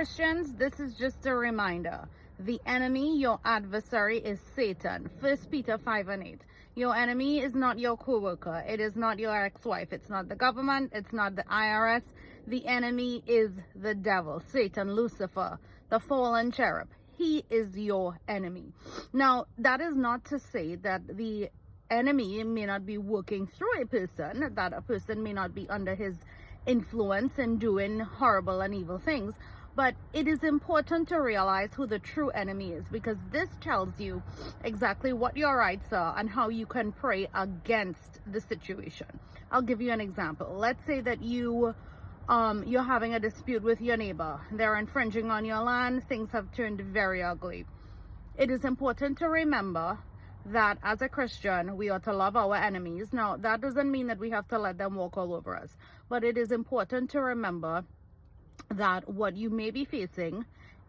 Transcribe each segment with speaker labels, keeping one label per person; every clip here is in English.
Speaker 1: Christians, this is just a reminder. The enemy, your adversary, is Satan. 1 Peter 5:8. Your enemy is not your co-worker. It is not your ex-wife. It's not the government. It's not the IRS. The enemy is the devil, Satan, Lucifer, the fallen cherub. He is your enemy. Now, that is not to say that the enemy may not be working through a person, that a person may not be under his influence and doing horrible and evil things. But it is important to realize who the true enemy is, because this tells you exactly what your rights are and how you can pray against the situation. I'll give you an example. Let's say that you're having a dispute with your neighbor. They're infringing on your land. Things have turned very ugly. It is important to remember that as a Christian, we ought to love our enemies. Now, that doesn't mean that we have to let them walk all over us, but it is important to remember that what you may be facing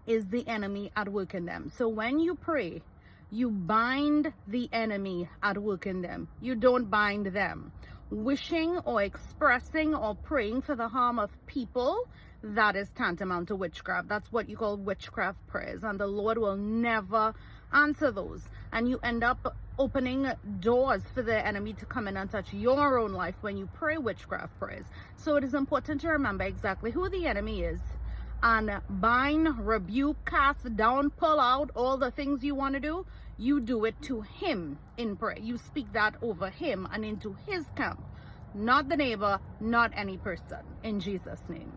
Speaker 1: is the enemy at work in them. So when you pray, you bind the enemy at work in them. You don't bind them. Wishing or expressing or praying for the harm of people, that is tantamount to witchcraft. That's what you call witchcraft prayers, and the Lord will never answer those. And you end up opening doors for the enemy to come in and touch your own life when you pray witchcraft prayers. So it is important to remember exactly who the enemy is and bind, rebuke, cast down, pull out all the things you want to do. You do it to him in prayer. You speak that over him and into his camp, not the neighbor, not any person, in Jesus' name.